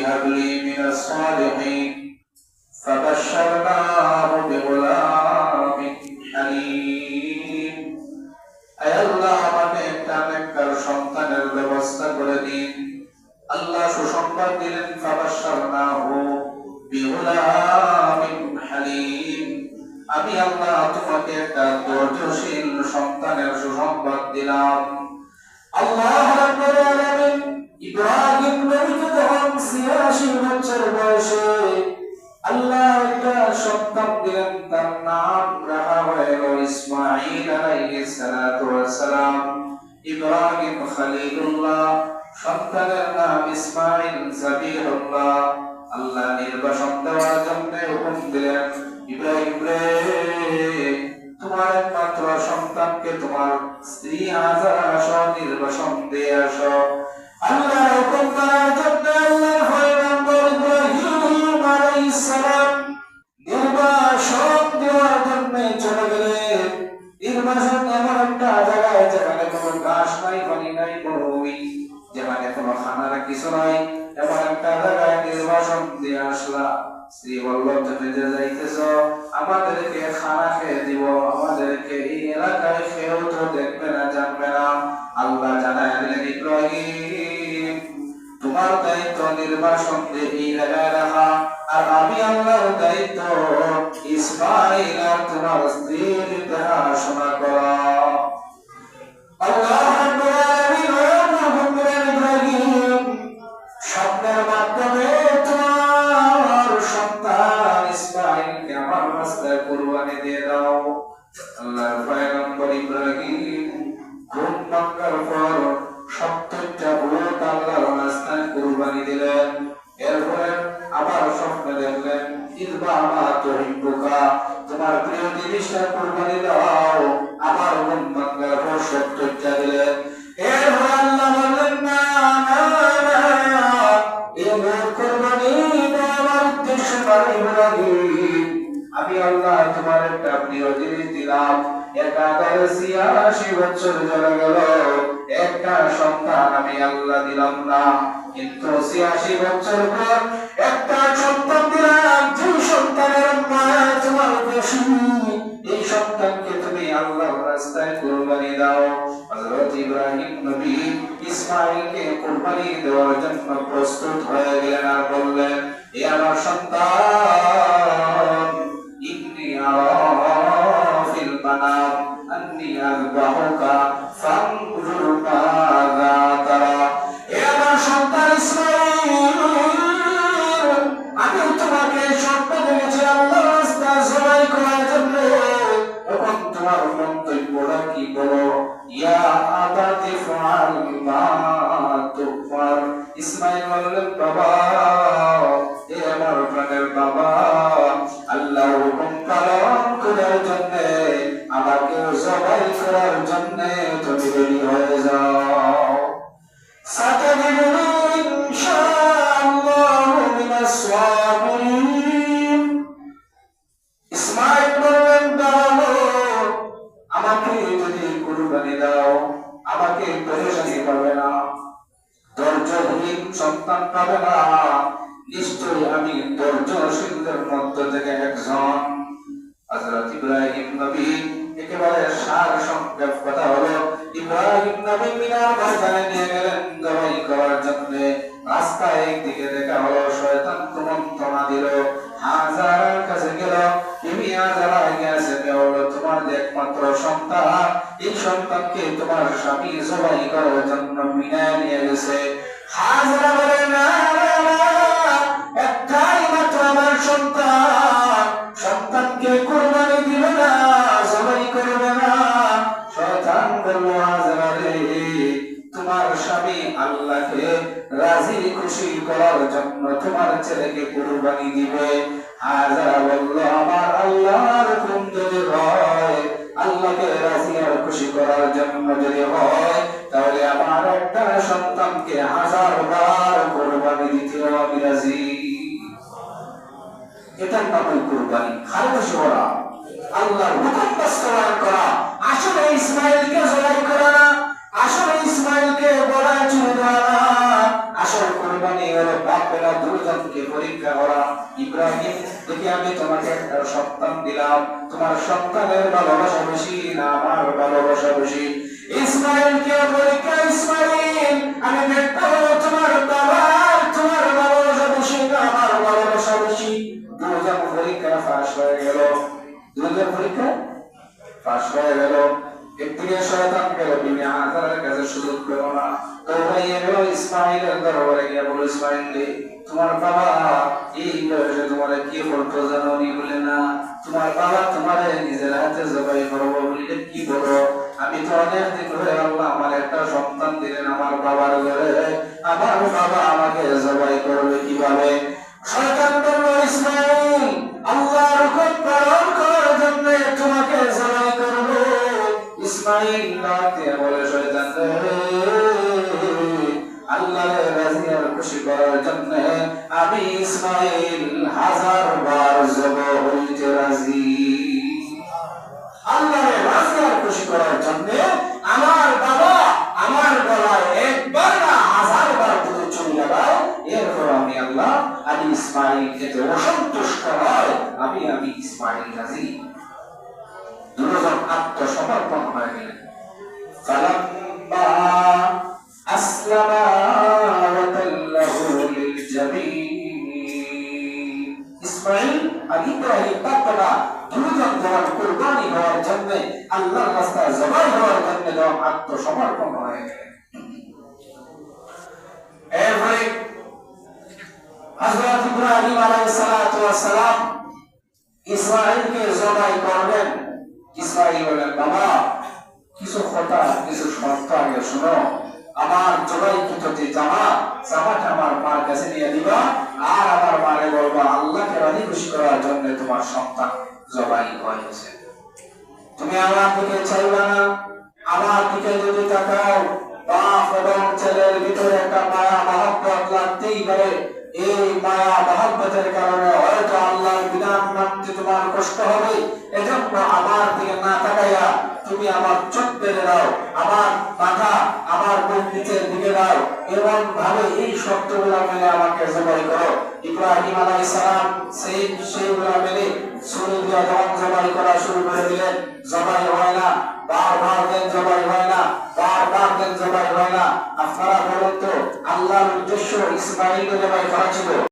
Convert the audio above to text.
هب لي من الصالحين فبشرناه بغلام حليم أي الله আমাকে একটা নেককার সন্তানের ব্যবস্থা করে দিন। আল্লাহ সুসংবাদ দিলেন ফাবাশশারনাহু বিগুলামিন হালিম, আমি আল্লাহ তোমাকে একটা ধৈর্যশীল সন্তানের সুসংবাদ দিলাম। আল্লাহ রাব্বুল আলামিন ইব্রাহিম নবীকে যখন ৮৬ বছর বয়সে আল্লাহ একটা সন্তান দিলেন, তার নাম রাখা হলো ইসমাঈল আলাইহিস সালাতু ওয়াস সালাম। ইব্রাহিম খলিলুল্লাহ, সন্তানের নাম ইসমাঈল যাবিহুল্লাহ। আল্লাহ নির্বাসন দেওয়ার জন্য হুকুম দিলেন, ইব্রাহিম রে, তোমার একমাত্র সন্তানকে তোমার স্ত্রী হাজারা সহ নির্বাসন দিয়ে আসো। আল্লাহ হুকুম করার জন্য আল্লাহর পয়গম্বর ইব্রাহিম আলাইহিস সালাম নির্বাসন দেওয়ার জন্য চলে গেলেন। নির্বাসন এমন একটা জায়গায় যেখানে কোনো ঘাস নাই, পানি নাই, মরুভূমি, যেখানে কোনো খানার কিছু নাই, এমন একটা জায়গায় নির্বাসন দিয়ে আসলা। স্ত্রী বলল, তুমি যে যাইতেছ আমাদেরকে খানা খেয়ে দিব, আমাদেরকে এই এলাকায় কেউ তো দেখবে না, জানবে না। আল্লাহ জানায় দিলেন, ইব্রাহিম তোমার দায়িত্ব নির্বাসন দিয়ে এই জায়গায় রাখা, আর আমি আল্লাহর দায়িত্ব ইসমাঈল আর তোমার স্ত্রীর দেখাশোনা করা। আল্লাহ রাব্বুল আলামিন হুকুম দিলেন, ইব্রাহিম স্বপ্নের মাধ্যমে তোমার সন্তান ইসমাঈলকে আমার রাস্তায় কুরবানি দিয়ে দাও। আল্লাহর পয়গম্বর ইব্রাহিম ঘুম ভাঙার পর ৭০টা উট আল্লাহর রাস্তায় কুরবানি দিলেন। এরপরে আবার স্বপ্নে দেখলেন, ইযবাবা তুহিব্বুকা, তোমার প্রিয় জিনিসটা কুরবানি দাও। আবার ঘুম ভাঙার পর ৭০টা দিলেন। এরপর আল্লাহ বললেন, না না না, এই কুরবানি দেওয়ার উদ্দেশ্য নয় ইব্রাহিম, আমি আল্লাহ তোমার একটা প্রিয় জিনিস দিলাম। একাধারে ৮৬ বছর চলে গেল, একটা সন্তান আমি আল্লাহ দিলাম না, কিন্তু ৮৬ বছর পর একটা সন্তান দিলাম, যে সন্তানের মায়া তোমার বেশি, এই সন্তানকে তুমি আল্লাহর রাস্তায় কুরবানি দাও। হযরত ইব্রাহিম নবী ইসমাঈলকে কুরবানি দেওয়ার জন্য প্রস্তুত হয়ে গেলেন আর বললেন, এ আমার সন্তান, ইন্নী আরা ফিল মানাম আন্নী আযবাহুকা ফানজুর মাযা তারা। এ আমার সন্তান ইসমাঈল, আমি তোমাকে স্বপ্নে দেখেছি আল্লাহর রাস্তায় জবাই করার জন্য। এখন তোমার মন্তব্যটা কি বলো? ইয়া আবাতি ফাআল মা তুফার। ইসমাঈল বললেন, বাবা, এ আমার প্রাণের বাবা, আল্লাহর হুকুম পালন করার জন্য, আমাকে জবাই করার জন্য তুমি রেডি হয়ে যাও। সাতাজিদুনি ইনশাআল্লাহু মিনাস সাবিরিন। ইসমাঈল বললেন, বাবা, আমাকে যদি কুরবানি দাও, আমাকে পেরেশানি পাবে না, ধৈর্যহীন সন্তান পাবে না, নিশ্চয়ই আমি ধৈর্যশীলদের মধ্য থেকে একজন। হযরত ইব্রাহিম নবী একেবারে সার সংক্ষেপ কথা হলো, ইব্রাহিম নবী মিনার ময়দানে নিয়ে গেলেন জবাই করার জন্য। রাস্তায় একদিকে দেখা হলো শয়তান কুমন্ত্রণা দিল, হাজারার কাছে গেল, তুমি হাজারা গেছে, বলল, তোমার যে একমাত্র সন্তান, এই সন্তানকে তোমার স্বামী জবাই করার জন্য মিনায় নিয়ে গেছে। হাজারা বলে, না একটাই মাত্র আমার সন্তান, সন্তানকে কুরবানি দিবে না, জবাই করবে না। শয়তান বলল, হাজারা রে, তোমার স্বামী আল্লাহকে রাজি খুশি করার জন্য তোমার ছেলেকে কুরবানি দিবে। হাজারা বলল, আমার আল্লাহর হুকুম যদি হয়, আল্লাহকে রাজি আর খুশি করার জন্য যদি হয়, তাহলে আমার একটা সন্তানকে ১০০০ বার কুরবানি দিতে আমি রাজি। এটার নামই কুরবানি, খালেস করা, আল্লাহর হুকুম বাস্তবায়ন করা। আসলে ইসমাঈলকে জবাই করা না, আসলে ইসমাঈলকে গলায় চুরি দেওয়া না, আসল কুরবানি হলো বাপের গেল দুজনকে পরীক্ষা করা। ইব্রাহিম, দেখি আমি তোমাকে একটা সন্তান দিলাম, তোমার সন্তানের ভালোবাসা বেশি না আমার ভালোবাসা বেশি? ইসমাইলকে পরীক্ষা, ইসমাইল আমি দেখবো তোমার বাবার তোমার ভালোবাসা বেশি না আমার ভালোবাসা বেশি? দুজন পরীক্ষা পাশ হয়ে গেল, দুজন পরীক্ষা পাশ হয়ে গেল। একদিকে শয়তান গেল, তুমি হাজারের কাছে সুযোগ পেল না, দৌড়াইয়া গেল ইসমাইলের দরবারে গিয়ে বলো, ইসমাইল রে, তোমার বাবা এই বয়সে তোমার কি বলতো জানো? উনি বলে না, তোমার বাবা তোমার নিজের হাতে জবাই করবো বললে কি বলো? আমি তো অনেক দিন ধরে আল্লাহ আমার একটা সন্তান দিলেন আমার বাবার ঘরে, আমার বাবা আমাকে জবাই করবে কিভাবে? শয়তান বলল, ইসমাইল আল্লাহর হুকুম পালন করার জন্য তোমাকে জবাই করব। ইসমাইল ডাকতে বলে, শয়তান রে, আল্লাহর রাজি আর খুশি করার জন্য আমি ইসমাইল 1000 বার জবাই হইতে রাজি। আল্লাহর রাজি আর খুশি করার জন্য আমার বাবা আমার গলায় একবার না 1000 বার যদি চুরি লাগায়, এরপর আমি আল্লাহ আমি ইসমাইল এতে অসন্তুষ্ট হয়, আমি ইসমাইল রাজি। দুজন আত্মসমর্পণ হয়ে গেলেন। ফালাম্মা আসলামা ওয়া তাল্লাহু লিল জাবিন, ইসমাইল আর ইব্রাহিম তাকওয়া দুজন যখন কুরবানি হওয়ার জন্য আল্লাহর রাস্তায় জবাই হওয়ার জন্য যখন আত্মসমর্পণ হয়ে গেলেন, এরপরে হযরত ইব্রাহিম আলাইহিস সালাতু ওয়াস সালাম ইসমাইলকে জবাই করবেন। ইসমাইল বলেন, বাবা কিছু কথা কিছু শর্ত আগে শুনো, আমার জবাই যে জামাটা আমার মার কাছে নিয়ে দিবা, আর আমার মারে বলবা আল্লাহকে রাজি খুশি করার জন্য তোমার সন্তান জবাই হয়েছে। তুমি আমার দিকে চাইবা না, আমার দিকে যদি তাকাও, বাপ এবং ছেলের ভিতরে একটা মায়া মহব্বত লাগতেই পারে। এই মায়া মহব্বতের কারণে হয়তো আল্লাহর বিধান মানতে তোমার কষ্ট হবে, এজন্য আমার দিকে না তাকাইয়া তুমি আমার চোখ বেঁধে দাও, আমার মাথা আমার বুক নিচের দিকে দাও, এমন ভাবে এই শর্তগুলো মেনে আমাকে জবাই করো। ইব্রাহিম আলাইহিস সালাম সেইগুলো মেনে ছুরি দিয়ে যখন জবাই করা শুরু করে দিলেন, জবাই হয় না, বারবার দেন জবাই হয় না, বারবার দেন জবাই হয় না। আপনারা বলুন তো, আল্লাহর উদ্দেশ্য ইসমাইলকে জবাই করা ছিল?